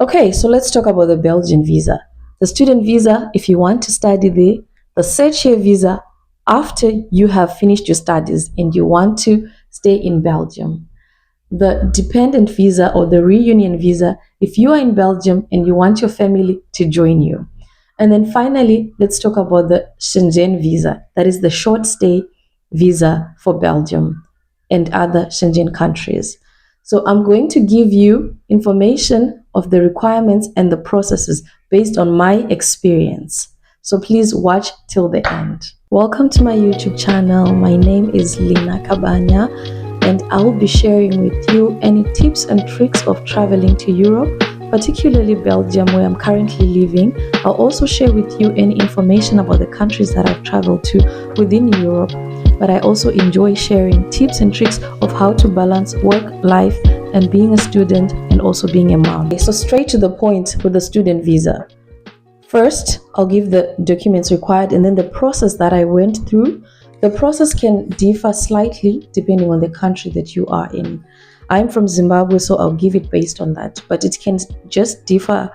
Okay, so let's talk about the Belgian visa. The student visa, if you want to study there, the search-year visa, after you have finished your studies and you want to stay in Belgium. The dependent visa or the reunion visa, if you are in Belgium and you want your family to join you. And then finally, let's talk about the Schengen visa, that is the short stay visa for Belgium and other Schengen countries. So I'm going to give you information of the requirements and the processes based on my experience. So please watch till the end. Welcome to my YouTube channel. My name is Lina Kabanya, and I will be sharing with you any tips and tricks of traveling to Europe, particularly Belgium, where I'm currently living. I'll also share with you any information about the countries that I've traveled to within Europe, but I also enjoy sharing tips and tricks of how to balance work, life, and being a student and also being a mom. So straight to the point with the student visa. First, I'll give the documents required and then the process that I went through. The process can differ slightly depending on the country that you are in. I'm from Zimbabwe, so I'll give it based on that, but it can just differ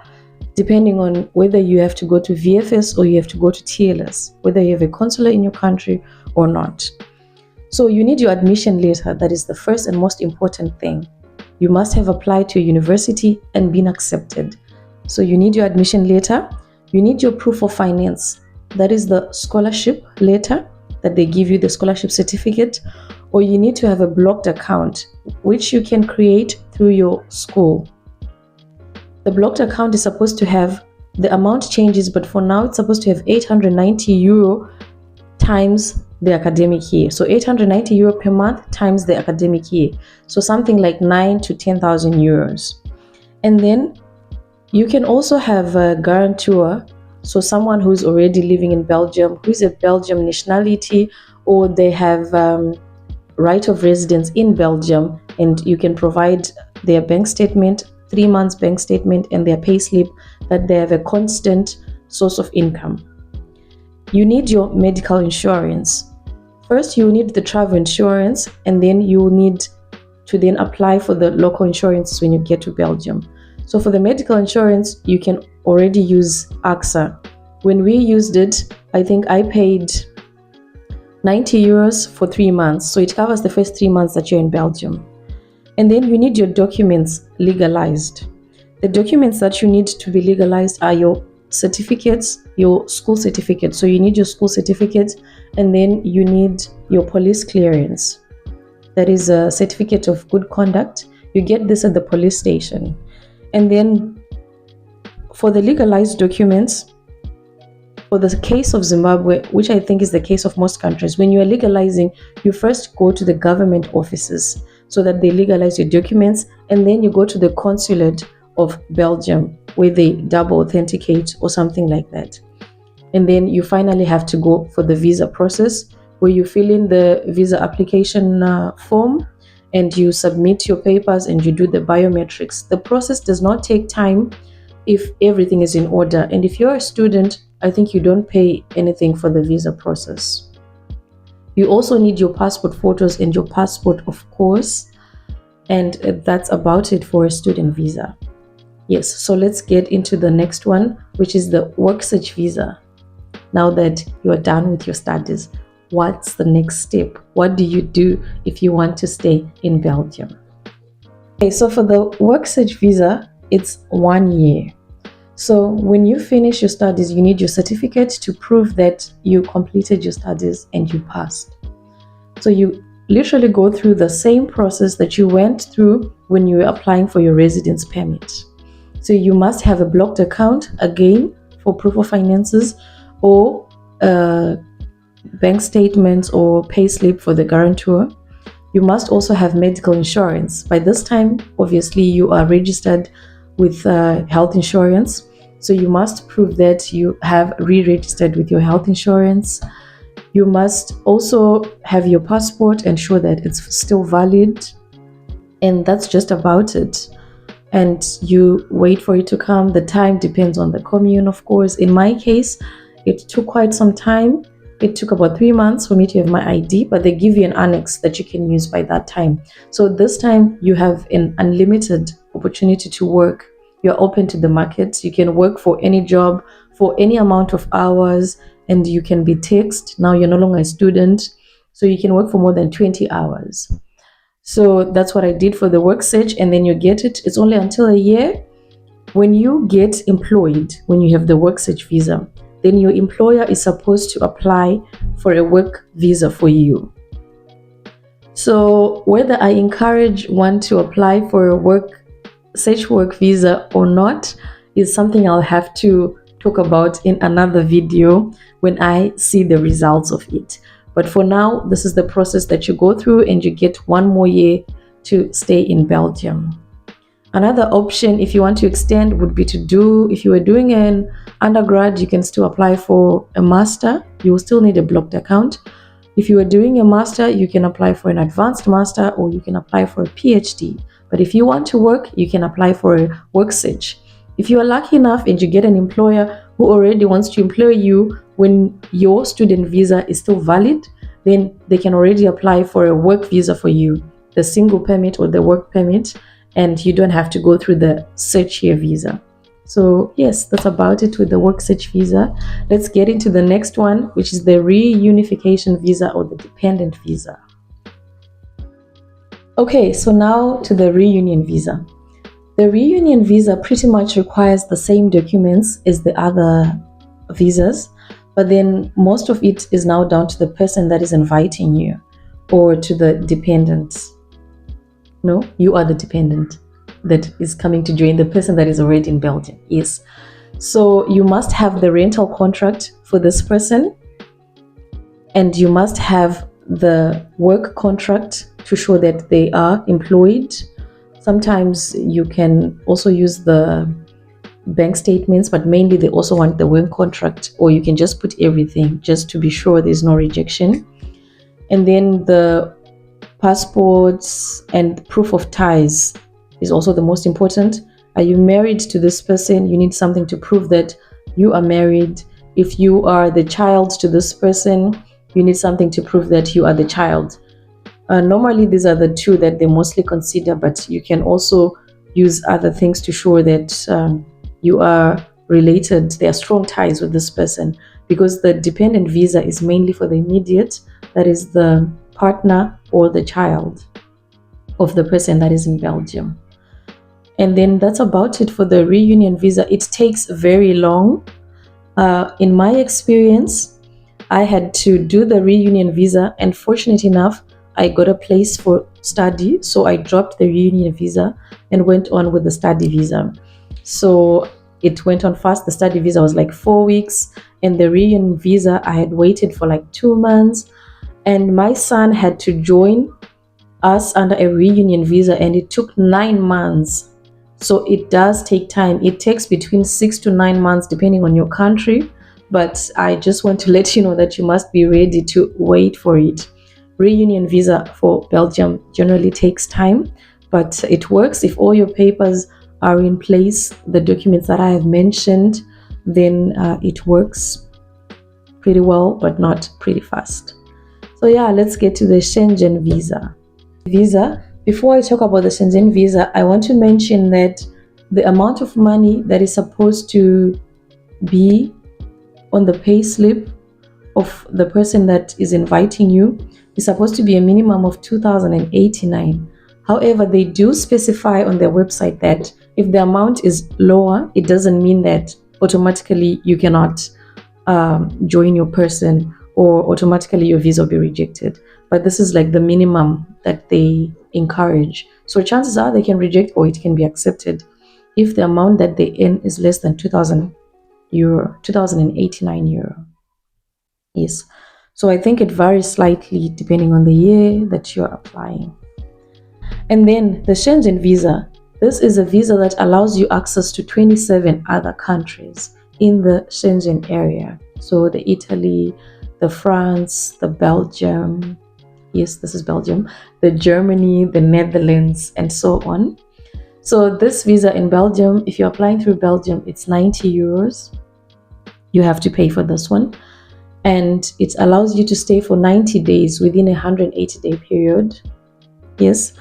depending on whether you have to go to VFS or you have to go to TLS, whether you have a consular in your country or not. So you need your admission letter. That is the first and most important thing. You must have applied to a university and been accepted. So you need your admission letter. You need your proof of finance. That is the scholarship letter that they give you, the scholarship certificate, or you need to have a blocked account, which you can create through your school. The blocked account is supposed to have, the amount changes, but for now it's supposed to have 890 euro times the academic year. So 890 euro per month times the academic year. So something like 9 to 10,000 euros. And then you can also have a guarantor. So someone who's already living in Belgium, who's a Belgian nationality, or they have right of residence in Belgium, and you can provide their bank statement, 3 months bank statement, and their pay slip that they have a constant source of income. You need your medical insurance. First, you need the travel insurance, and then you need to then apply for the local insurances when you get to Belgium. So for the medical insurance, you can already use AXA. When we used it, I think I paid 90 euros for 3 months. So it covers the first 3 months that you're in Belgium. And then you need your documents legalized. The documents that you need to be legalized are your certificates, your school certificate. So you need your school certificate, and then you need your police clearance. That is a certificate of good conduct. You get this at the police station. And then for the legalized documents, for the case of Zimbabwe, which I think is the case of most countries, when you are legalizing, you first go to the government offices so that they legalize your documents, and then you go to the consulate of Belgium where they double authenticate or something like that. And then you finally have to go for the visa process, where you fill in the visa application form and you submit your papers and you do the biometrics. The process does not take time if everything is in order. And if you're a student, I think you don't pay anything for the visa process. You also need your passport photos and your passport, of course. And that's about it for a student visa. Yes, so let's get into the next one, which is the work search visa. Now that you are done with your studies, what's the next step? What do you do if you want to stay in Belgium? Okay, so for the work search visa, it's 1 year. So when you finish your studies, you need your certificate to prove that you completed your studies and you passed. So you literally go through the same process that you went through when you were applying for your residence permit. So you must have a blocked account, again, for proof of finances, or bank statements or pay slip for the guarantor. You must also have medical insurance. By this time, obviously, you are registered with health insurance. So you must prove that you have re-registered with your health insurance. You must also have your passport and show that it's still valid. And that's just about it. And you wait for it to come. The time depends on the commune, of course. In my case, it took quite some time. It took about 3 months for me to have my ID, but they give you an annex that you can use by that time. So this time you have an unlimited opportunity to work you're open to the market. You can work for any job for any amount of hours, and you can be taxed. Now you're no longer a student, so you can work for more than 20 hours. So that's what I did for the work search, and then you get it. It's only until a year. When you get employed, when you have the work search visa, then your employer is supposed to apply for a work visa for you. So whether I encourage one to apply for a work visa or not is something I'll have to talk about in another video when I see the results of it. But for now, this is the process that you go through, and you get 1 more year to stay in Belgium. Another option, if you want to extend, would be to do, if you are doing an undergrad, you can still apply for a master. You will still need a blocked account. If you are doing a master, you can apply for an advanced master, or you can apply for a PhD. But if you want to work, you can apply for a work search. If you are lucky enough and you get an employer who already wants to employ you when your student visa is still valid, then they can already apply for a work visa for you, the single permit or the work permit, and you don't have to go through the search year visa. So yes, that's about it with the work search visa. Let's get into the next one, which is the reunification visa or the dependent visa. Okay, so now to the reunion visa. The reunion visa pretty much requires the same documents as the other visas, but then most of it is now down to the person that is inviting you, or to the dependent. No, you are the dependent that is coming to join the person that is already in Belgium. Yes. So you must have the rental contract for this person, and you must have the work contract to show that they are employed. Sometimes you can also use the bank statements, but mainly they also want the work contract, or you can just put everything just to be sure there's no rejection. And then the passports and proof of ties is also the most important. Are you married to this person? You need something to prove that you are married. If you are the child to this person, you need something to prove that you are the child. Normally, these are the two that they mostly consider, but you can also use other things to show that you are related. There are strong ties with this person, because the dependent visa is mainly for the immediate, that is the partner or the child of the person that is in Belgium. And then that's about it for the reunion visa. It takes very long. In my experience, I had to do the reunion visa, and fortunate enough, I got a place for study, so I dropped the reunion visa and went on with the study visa. So it went on fast. The study visa was like 4 weeks, and the reunion visa, I had waited for like 2 months, and my son had to join us under a reunion visa, and it took 9 months. So it does take time. It takes between 6 to 9 months depending on your country, but I just want to let you know that you must be ready to wait for it. Reunion visa for Belgium generally takes time, but it works if all your papers are in place, the documents that I have mentioned, then it works pretty well, but not pretty fast. So yeah, let's get to the Schengen visa. Before I talk about the Schengen visa, I want to mention that the amount of money that is supposed to be on the pay slip of the person that is inviting you is supposed to be a minimum of 2,089. However, they do specify on their website that if the amount is lower, it doesn't mean that automatically you cannot join your person, or automatically your visa will be rejected. But this is like the minimum that they encourage. So chances are they can reject, or it can be accepted if the amount that they earn is less than 2,000 euro, 2,089 euro. Yes. So I think it varies slightly depending on the year that you're applying. And then the Schengen visa. This is a visa that allows you access to 27 other countries in the Schengen area. So the Italy, the France, the Belgium, yes, this is Belgium, the Germany, the Netherlands, and so on. So this visa in Belgium, if you're applying through Belgium, it's 90 euros. You have to pay for this one. And it allows you to stay for 90 days within a 180-day period. Yes.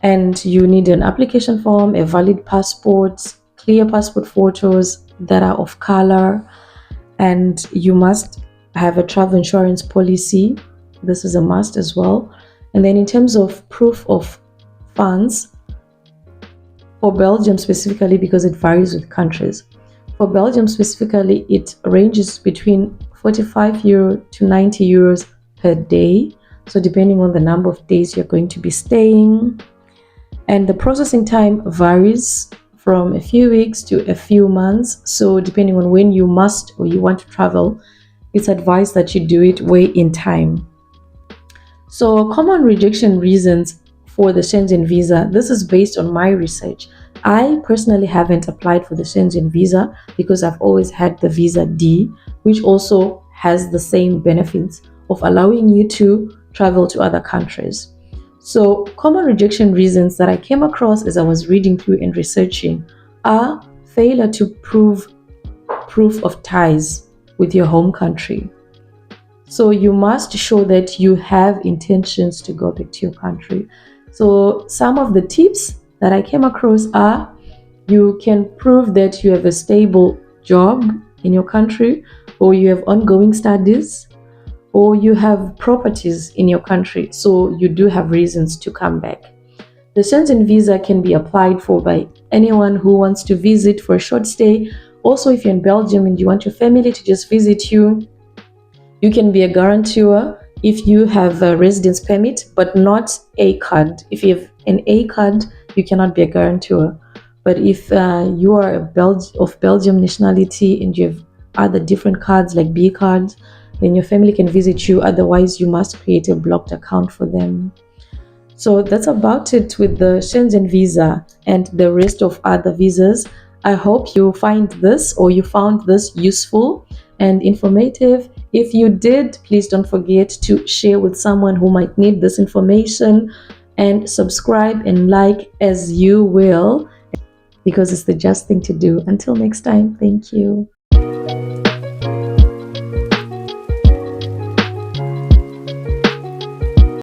And you need an application form, a valid passport, clear passport photos that are of color, and you must have a travel insurance policy. This is a must as well. And then in terms of proof of funds, for Belgium specifically, because it varies with countries, for Belgium specifically, it ranges between 45 euro to 90 euros per day. So depending on the number of days you're going to be staying. And the processing time varies from a few weeks to a few months. So depending on when you must or you want to travel, it's advised that you do it way in time. So common rejection reasons for the Schengen visa, this is based on my research. I personally haven't applied for the Schengen visa because I've always had the visa D, which also has the same benefits of allowing you to travel to other countries. So common rejection reasons that I came across as I was reading through and researching are failure to prove proof of ties with your home country. So you must show that you have intentions to go back to your country. So some of the tips that I came across are: you can prove that you have a stable job in your country, or you have ongoing studies, or you have properties in your country, so you do have reasons to come back. The Schengen visa can be applied for by anyone who wants to visit for a short stay. Also, if you're in Belgium and you want your family to just visit you, you can be a guarantor if you have a residence permit, but not a card. If you have an A card, you cannot be a guarantor. But if you are of Belgium nationality and you have other different cards like B cards, then your family can visit you. Otherwise, you must create a blocked account for them. So that's about it with the Schengen visa and the rest of other visas. I hope you find this, or you found this useful and informative. If you did, please don't forget to share with someone who might need this information, and subscribe and like as you will, because it's the just thing to do. Until next time, thank you.